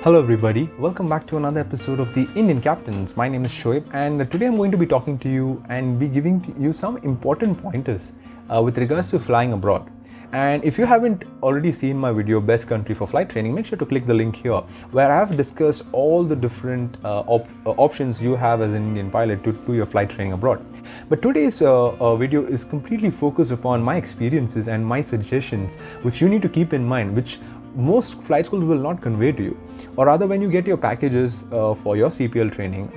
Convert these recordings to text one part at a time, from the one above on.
Hello everybody, welcome back to another episode of the Indian Captains. My name is Shoaib and today I'm going to be talking to you and be giving you some important pointers with regards to flying abroad. And if you haven't already seen my video Best Country for Flight Training, make sure to click the link here where I have discussed all the different options you have as an Indian pilot to do your flight training abroad. But today's video is completely focused upon my experiences and my suggestions which you need to keep in mind, which most flight schools will not convey to you, or rather when you get your packages for your CPL training,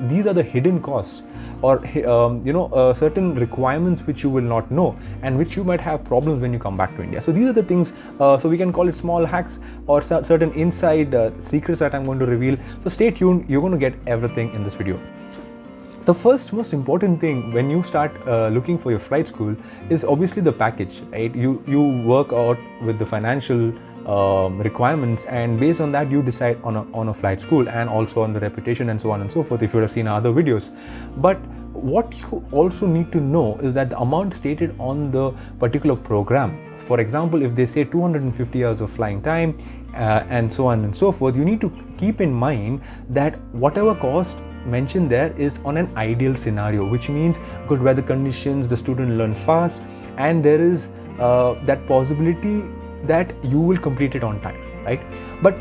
these are the hidden costs or certain requirements which you will not know and which you might have problems when you come back to India. So these are the things, so we can call it small hacks or certain inside secrets that I'm going to reveal. So stay tuned, you're going to get everything in this video. The first most important thing when you start looking for your flight school is obviously the package, right? You work out with the financial requirements, and based on that you decide on a flight school and also on the reputation and so on and so forth if you have seen other videos. But what you also need to know is that the amount stated on the particular program, for example, if they say 250 hours of flying time and so on and so forth, you need to keep in mind that whatever cost mentioned there is on an ideal scenario, which means good weather conditions, the student learns fast, and there is that possibility that you will complete it on time, right? But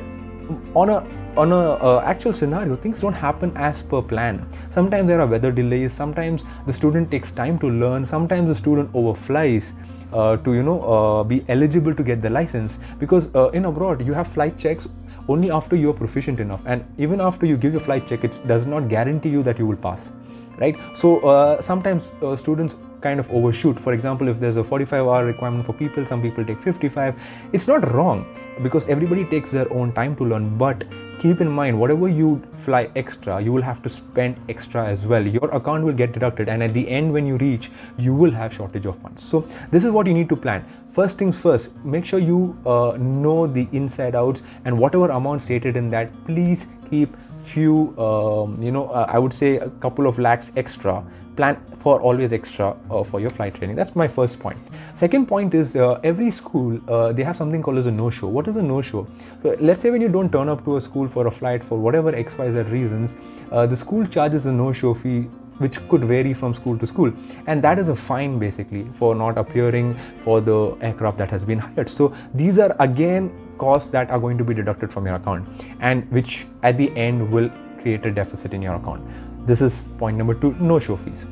on a actual scenario, things don't happen as per plan. Sometimes there are weather delays, sometimes the student takes time to learn, sometimes the student overflies to be eligible to get the license, because in abroad you have flight checks only after you are proficient enough, and even after you give your flight check, it does not guarantee you that you will pass, right? So sometimes students kind of overshoot. For example, if there's a 45-hour requirement for people, some people take 55. It's not wrong because everybody takes their own time to learn, but keep in mind, whatever you fly extra, you will have to spend extra as well. Your account will get deducted, and at the end when you reach, you will have shortage of funds. So this is what you need to plan. First things first, make sure you know the inside outs, and whatever amount stated in that, please keep few I would say a couple of lakhs extra. Plan for always extra for your flight training. That's my first point. Second point is every school they have something called as a no-show. What is a no-show? So let's say when you don't turn up to a school for a flight for whatever XYZ reasons, the school charges a no-show fee which could vary from school to school, and that is a fine basically for not appearing for the aircraft that has been hired. So these are again costs that are going to be deducted from your account, and which at the end will create a deficit in your account. This is point number 2, no show fees.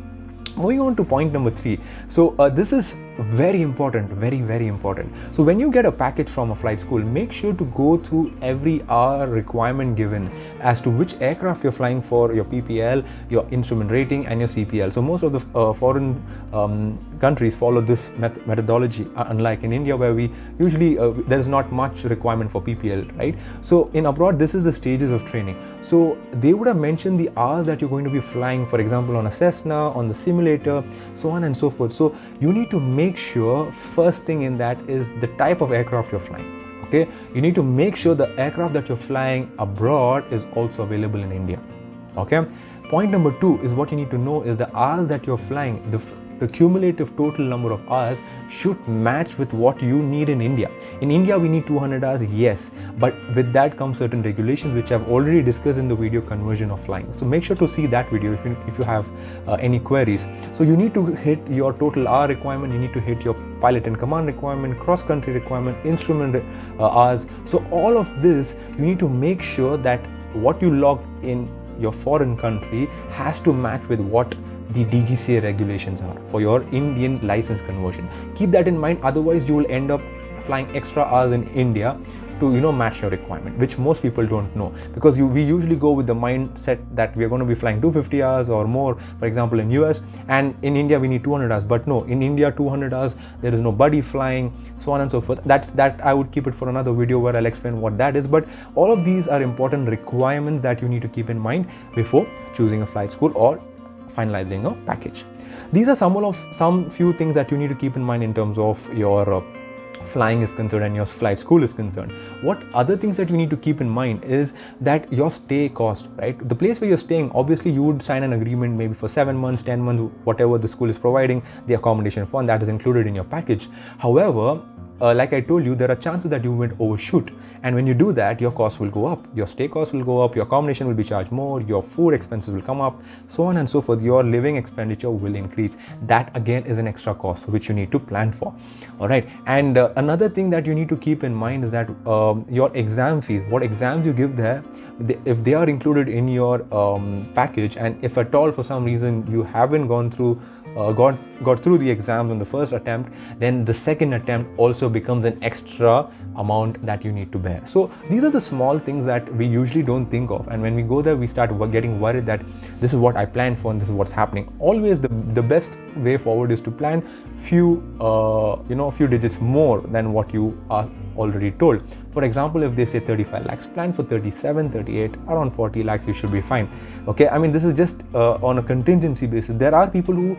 Moving on to point number 3. So this is very important, very important. So when you get a package from a flight school, make sure to go through every hour requirement given as to which aircraft you're flying for, your PPL, your instrument rating, and your CPL. So most of the foreign countries follow this methodology, unlike in India where we usually there is not much requirement for PPL, right? So in abroad, this is the stages of training. So they would have mentioned the hours that you're going to be flying, for example, on a Cessna, on the simulator, so on and so forth. So you need to make sure first thing in that is the type of aircraft you're flying. Okay, you need to make sure the aircraft that you're flying abroad is also available in India. Okay, point number 2 is what you need to know is the hours that you're flying, the cumulative total number of hours should match with what you need in India. In India, we need 200 hours, yes, but with that comes certain regulations which I've already discussed in the video conversion of flying. So make sure to see that video if you have any queries. So you need to hit your total hour requirement, you need to hit your pilot and command requirement, cross-country requirement, instrument hours. So all of this, you need to make sure that what you log in your foreign country has to match with what the DGCA regulations are for your Indian license conversion. Keep that in mind, otherwise you will end up flying extra hours in India to match your requirement, which most people don't know, because we usually go with the mindset that we are going to be flying 250 hours or more, for example in US, and in India we need 200 hours. But no, in India 200 hours there is no buddy flying, so on and so forth. That I would keep it for another video where I'll explain what that is. But all of these are important requirements that you need to keep in mind before choosing a flight school or finalizing a package. These are some few things that you need to keep in mind in terms of your flying is concerned and your flight school is concerned. What other things that you need to keep in mind is that your stay cost, right? The place where you're staying, obviously you would sign an agreement maybe for 7 months, 10 months, whatever the school is providing, the accommodation fund that is included in your package. However, like I told you, there are chances that you might overshoot, and when you do that, your costs will go up, your stay costs will go up, your accommodation will be charged more, your food expenses will come up, so on and so forth. Your living expenditure will increase. That again is an extra cost which you need to plan for. All right, and another thing that you need to keep in mind is that your exam fees, what exams you give there, if they are included in your package, and if at all for some reason you haven't got through the exams on the first attempt, then the second attempt also becomes an extra amount that you need to bear. So these are the small things that we usually don't think of, and when we go there we start getting worried that this is what I planned for and this is what's happening. Always the best way forward is to plan few digits more than what you are already told. For example, if they say 35 lakhs, plan for 37, 38, around 40 lakhs, you should be fine. Okay, I mean, this is just on a contingency basis. There are people who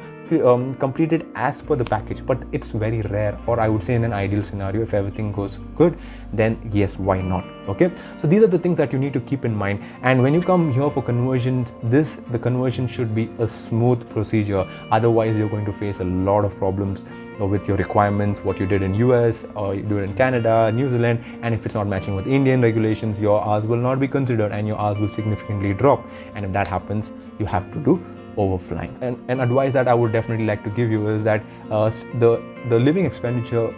complete it as per the package, but it's very rare, or I would say in an ideal scenario, if everything goes good, then yes, why not? Okay, so these are the things that you need to keep in mind. And when you come here for conversions, the conversion should be a smooth procedure. Otherwise, you're going to face a lot of problems with your requirements, what you did in US or you do it in Canada, New Zealand, and if it's not matching with Indian regulations, your hours will not be considered and your hours will significantly drop. And if that happens, you have to do overflying. And advice that I would definitely like to give you is that the living expenditure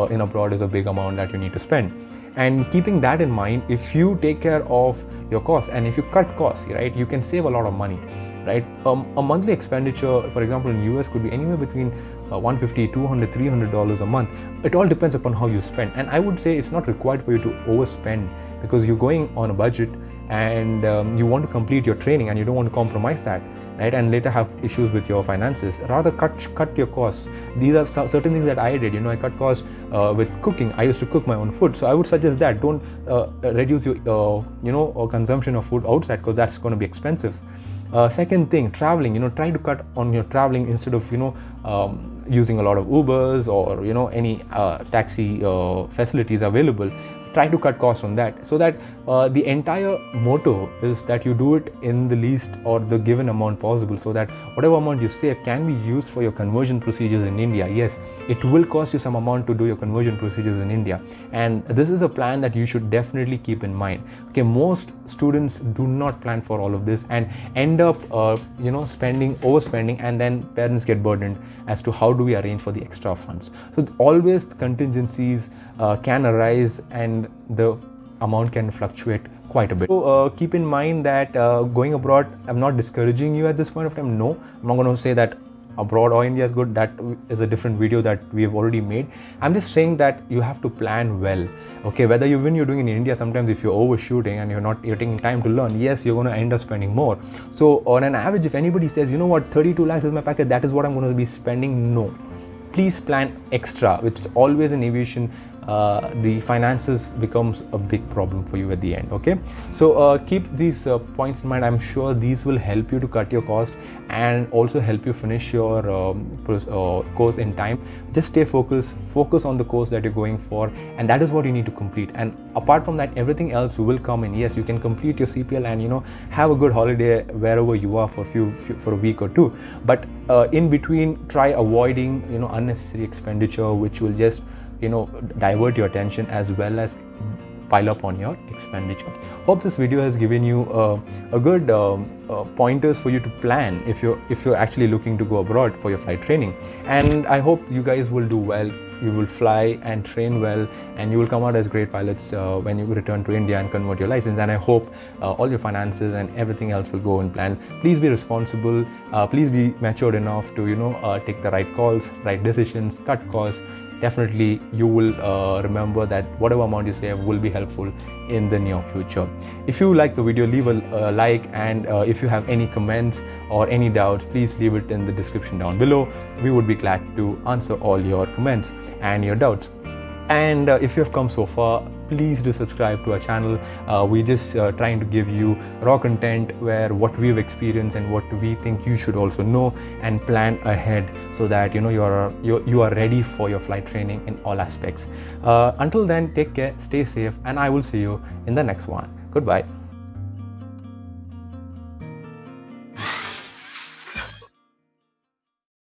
in abroad is a big amount that you need to spend. And keeping that in mind, if you take care of your costs and if you cut costs, right, you can save a lot of money, right? A monthly expenditure, for example, in US could be anywhere between $150, $200, $300 a month. It all depends upon how you spend. And I would say it's not required for you to overspend, because you're going on a budget and you want to complete your training and you don't want to compromise that, right, and later have issues with your finances. Rather cut your costs. These are certain things that I did. I cut costs with cooking. I used to cook my own food, so I would suggest that don't reduce your consumption of food outside, because that's going to be expensive. Second thing, traveling. Try to cut on your traveling instead of using a lot of Ubers or any taxi facilities available. Try to cut costs on that, so that the entire motto is that you do it in the least or the given amount possible, so that whatever amount you save can be used for your conversion procedures in India. Yes, it will cost you some amount to do your conversion procedures in India, and this is a plan that you should definitely keep in mind. Okay, most students do not plan for all of this and end up overspending, and then parents get burdened as to how do we arrange for the extra funds. So always contingencies can arise and the amount can fluctuate quite a bit. So keep in mind that going abroad, I'm not discouraging you at this point of time. No, I'm not going to say that abroad or India is good. That is a different video that we have already made. I'm just saying that you have to plan well. Okay, when you're doing in India, sometimes if you're overshooting and you're taking time to learn, yes, you're going to end up spending more. So on an average, if anybody says, 32 lakhs is my package, that is what I'm going to be spending, no. Please plan extra, which is always in aviation. The finances becomes a big problem for you at the end. Okay, so keep these points in mind. I'm sure these will help you to cut your cost and also help you finish your course in time. Just stay focus on the course that you're going for, and that is what you need to complete. And apart from that, everything else will come in. Yes, you can complete your CPL and have a good holiday wherever you are for a week or two, but in between try avoiding unnecessary expenditure, which will just divert your attention as well as pile up on your expenditure. Hope this video has given you a good pointers for you to plan if you're actually looking to go abroad for your flight training. And I hope you guys will do well. You will fly and train well, and you will come out as great pilots when you return to India and convert your license. And I hope all your finances and everything else will go in plan. Please be responsible. Please be matured enough to take the right calls, right decisions, cut costs. Definitely you will remember that whatever amount you save will be helpful in the near future. If you like the video, leave a like, and if you have any comments or any doubts, please leave it in the description down below. We would be glad to answer all your comments and your doubts. And if you have come so far, please do subscribe to our channel. We're just trying to give you raw content where what we've experienced and what we think you should also know and plan ahead, so that you are ready for your flight training in all aspects. Until then, take care, stay safe, and I will see you in the next one. Goodbye.